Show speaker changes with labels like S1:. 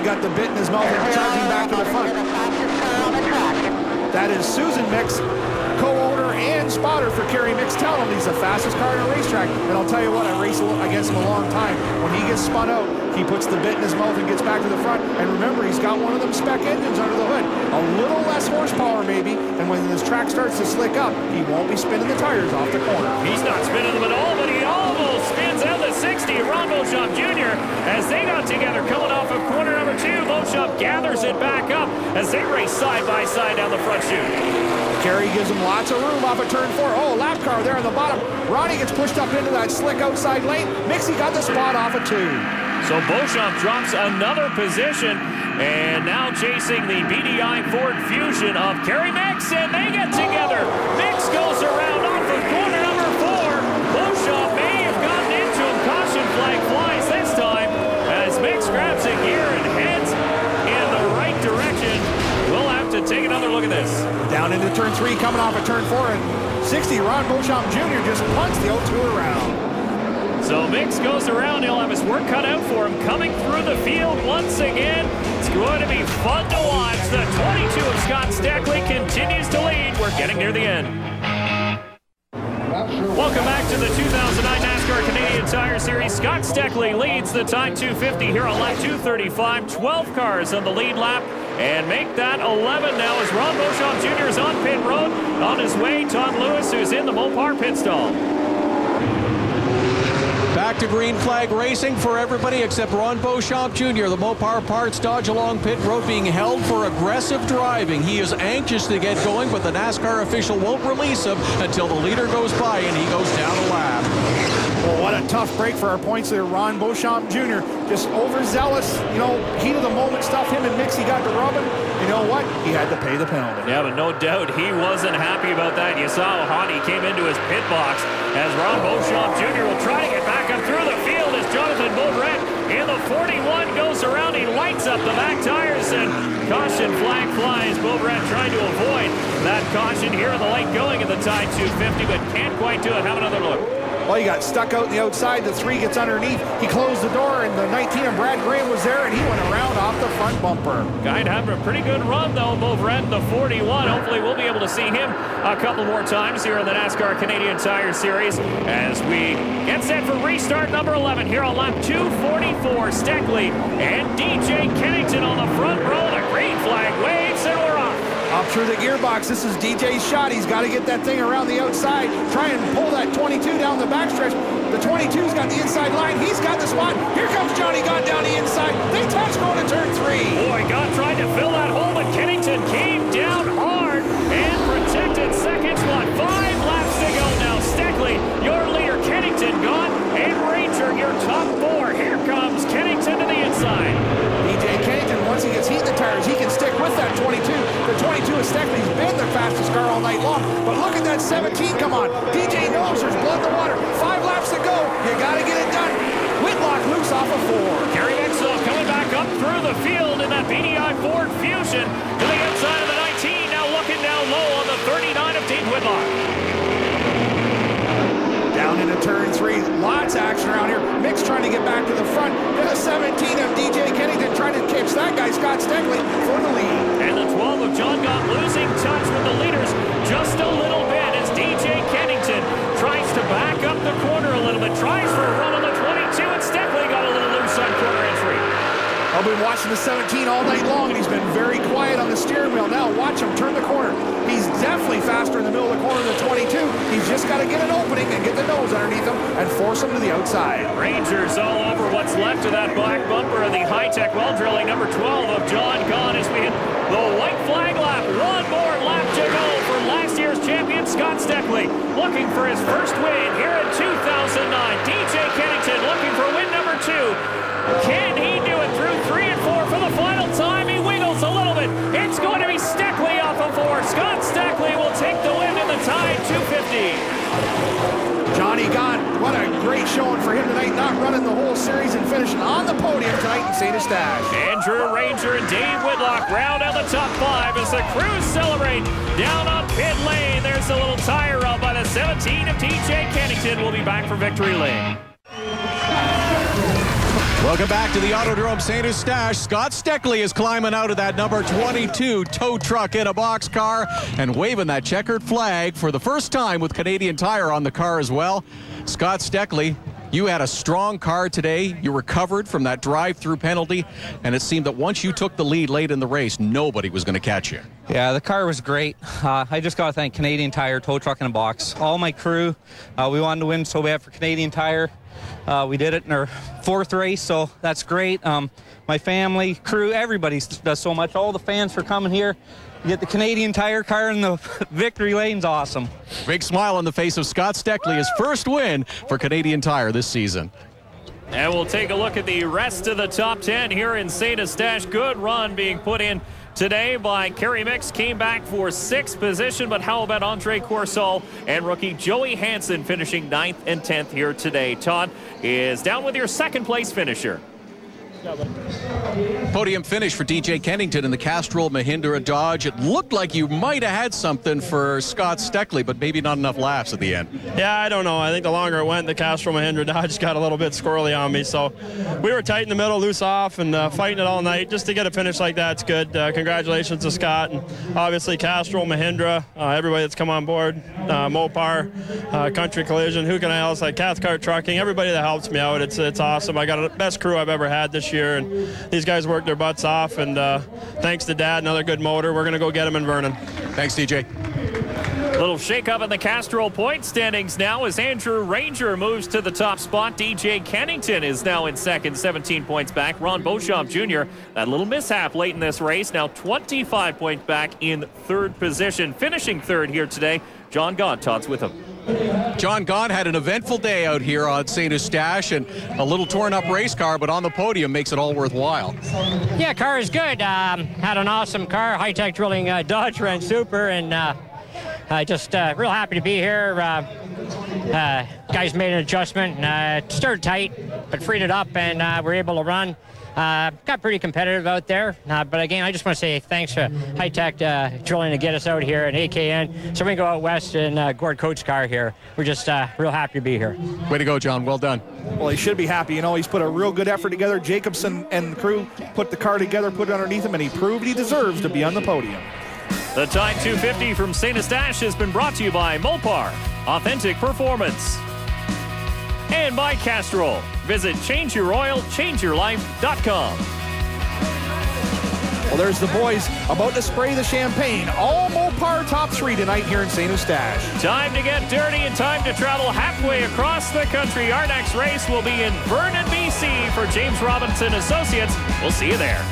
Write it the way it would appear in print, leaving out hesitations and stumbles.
S1: got the bit in his mouth and charging back to the front. That is Susan Micks, co-owner and spotter for Kerry Micks, telling him he's the fastest car on a racetrack. And I'll tell you what, I raced against him a long time. When he gets spun out, he puts the bit in his mouth and gets back to the front. And remember, he's got one of them spec engines under the hood. A little less horsepower maybe, and when this track starts to slick up, he won't be spinning the tires off the corner.
S2: He's not spinning them at all, but he almost spins out the 60. Ron Beauchamp Jr. as they got together coming off of corner number 2. Beauchamp gathers it back up as they race side by side down the front chute.
S1: Kerry gives him lots of room off of turn 4. Oh, lap car there on the bottom. Ronnie gets pushed up into that slick outside lane. Mixie got the spot off of 2.
S2: So Beauchamp drops another position, and now chasing the BDI Ford Fusion of Kerry Micks, and they get together. Micks goes around off of corner number 4. Beauchamp may have gotten into him. Caution flag flies this time as Micks grabs a gear and heads in the right direction. We'll have to take another look at this.
S1: Down into turn 3, coming off of turn 4, and 60. Ron Beauchamp Jr. just punts the 0-2 around.
S2: So Micks goes around. He'll have his work cut out for him. Coming through the field once again. It's going to be fun to watch. The 22 of Scott Steckly continues to lead. We're getting near the end. Welcome back to the 2009 NASCAR Canadian Tire Series. Scott Steckly leads the time 250 here on lap 235. 12 cars on the lead lap. And make that 11 now as Ron Beauchamp Jr. is on pit road. On his way, Todd Lewis, who's in the Mopar pit stall.
S3: Back to green flag racing for everybody except Ron Beauchamp Jr. The Mopar Parts Dodge along pit road being held for aggressive driving. He is anxious to get going, but the NASCAR official won't release him until the leader goes by and he goes down a lap.
S1: Well, what a tough break for our points there. Ron Beauchamp Jr. just overzealous, heat of the moment stuff. Him and Mixie got to rubbing. You know what? He had to pay the penalty.
S2: Yeah, but no doubt he wasn't happy about that. You saw how hot he came into his pit box as Ron Beauchamp Jr. will try to get back up through the field as Jonathan Bouvrette in the 41 goes around. He lights up the back tires and caution flag flies. Bouvrette trying to avoid that caution here in the late going of the Tide 250, but can't quite do it. Have another look.
S1: Well, he got stuck out the outside. The 3 gets underneath. He closed the door, and the 19 of Brad Graham was there, and he went around off the front bumper.
S2: Guy having a pretty good run, though, Bouvrette in the 41. Hopefully, we'll be able to see him a couple more times here in the NASCAR Canadian Tire Series as we get set for restart number 11 here on lap 244. Steckly and DJ Kennington on the front row. The green flag waves, and we're off.
S1: Up through the gearbox. This is DJ's shot. He's got to get that thing around the outside. Try and pull that 22 down the backstretch. The 22's got the inside line. He's got the spot. Here comes Johnny Gott down the inside. They touch going to turn 3.
S2: Boy, Gott tried to fill that hole, but Kennington came down hard and protected second spot. 5 laps to go now. Steckly, your leader. Kennington, Gott, and Ranger, your top 4. Here comes Kennington to the inside.
S1: DJ Kennington, once he gets heat in the tires, he can stick with that 22. The 22 of Steckly's been the fastest car all night long. But look at that 17 come on. DJ knows there's blood in the water. 5 laps to go. You got to get it done. Whitlock loose off of 4.
S2: Kerry Micks coming back up through the field in that BDI Ford Fusion to the inside of the 19. Now looking down low on the 39 of Dean Whitlock.
S1: Down into turn 3. Lots of action around here. Micks trying to get back to the front. There's a 17 of DJ Kennington trying to catch that guy, Scott Steckly, for the lead.
S2: And the 12 of John Gott losing touch with the leaders just a little bit as DJ Kennington tries to back up the corner a little bit. Tries for a run on the 22, and Steckly got a little loose on corner entry.
S1: I've been watching the 17 all night long, and he's been very quiet on the steering wheel. Now watch him turn the corner. He's definitely faster in the middle of the corner than the 22. He's just got to get an opening and get the nose underneath him and force him to the outside.
S2: Rangers all over what's left of that black bumper of the high-tech well drilling number 12 of John Gott as we hit the white flag lap. One more lap to go for last year's champion Scott Steckly, looking for his first win here in 2009. DJ Kennington looking for win number 2. Can he do it through 3 and 4 for the final time? He wiggles a little bit. It's going to be Steckly off of 4. Scott Steckly will take the win in the Tide 250.
S1: Johnny Gott, what a great showing for him tonight, not running the whole series and finishing on the podium tonight in St. Eustache.
S2: Andrew Ranger and Dave Whitlock round out the top 5 as the crews celebrate down on pit lane. There's a little tire rub by the 17 of DJ Kennington. We'll be back for victory lane.
S3: Welcome back to the Autodrome St.Eustache. Scott Steckly is climbing out of that number 22 tow truck in a boxcar and waving that checkered flag for the first time with Canadian Tire on the car as well. Scott Steckly, you had a strong car today. You recovered from that drive-through penalty, and it seemed that once you took the lead late in the race, nobody was going to catch you.
S4: Yeah, the car was great. I just got to thank Canadian Tire, tow truck in a box. All my crew, we wanted to win so bad for Canadian Tire. We did it in our 4th race, so that's great. My family, crew, everybody does so much. All the fans for coming here. You get the Canadian Tire car in the victory lane's awesome.
S3: Big smile on the face of Scott Steckly, his first win for Canadian Tire this season.
S2: And we'll take a look at the rest of the top 10 here in St. Eustache. Good run being put in today by Kerry Micks. Came back for 6th position, but how about Andre Corsol and rookie Joey Hansen finishing 9th and 10th here today? Todd is down with your 2nd place finisher.
S3: Podium finish for DJ Kennington in the Castrol Mahindra Dodge. It looked like you might have had something for Scott Steckly, but maybe not enough laughs at the end.
S5: Yeah, I don't know. I think the longer it went, the Castrol Mahindra Dodge got a little bit squirrely on me. So we were tight in the middle, loose off, and fighting it all night. Just to get a finish like that's good. Congratulations to Scott, and obviously Castrol, Mahindra, everybody that's come on board, Mopar, Country Collision, who can I else, like Cathcart Trucking, everybody that helps me out. It's awesome. I got the best crew I've ever had this year, and these guys worked their butts off, and thanks to Dad, another good motor. We're going to go get him in Vernon.
S3: Thanks, DJ.
S2: Little shake-up in the Castrol point standings now as Andrew Ranger moves to the top spot. DJ Kennington is now in 2nd, 17 points back. Ron Beauchamp Jr., that little mishap late in this race, now 25 points back in 3rd position. Finishing 3rd here today, John Gaunt. Todd's with him.
S3: John Gaunt had an eventful day out here on St. Eustache, and a little torn-up race car, but on the podium makes it all worthwhile.
S6: Yeah, car is good. Had an awesome car. High-tech drilling Dodge ran super, and just real happy to be here. Guys made an adjustment. Started tight, but freed it up, and we're able to run. Got pretty competitive out there, but again, I just want to say thanks to High Tech Drilling to get us out here at AKN so we can go out west in Gord Coates' car here. We're just real happy to be here.
S3: Way to go, John. Well done.
S1: Well, he should be happy. You know, he's put a real good effort together. Jacobson and the crew put the car together, put it underneath him, and he proved he deserves to be on the podium.
S2: The Tide 250 from St. Eustache has been brought to you by Mopar, authentic performance. And by Castrol. Visit ChangeYourOilChangeYourLife.com.
S1: Well, there's the boys about to spray the champagne. All Mopar top 3 tonight here in St. Eustache.
S2: Time to get dirty and time to travel halfway across the country. Our next race will be in Vernon, BC for James Robinson Associates. We'll see you there.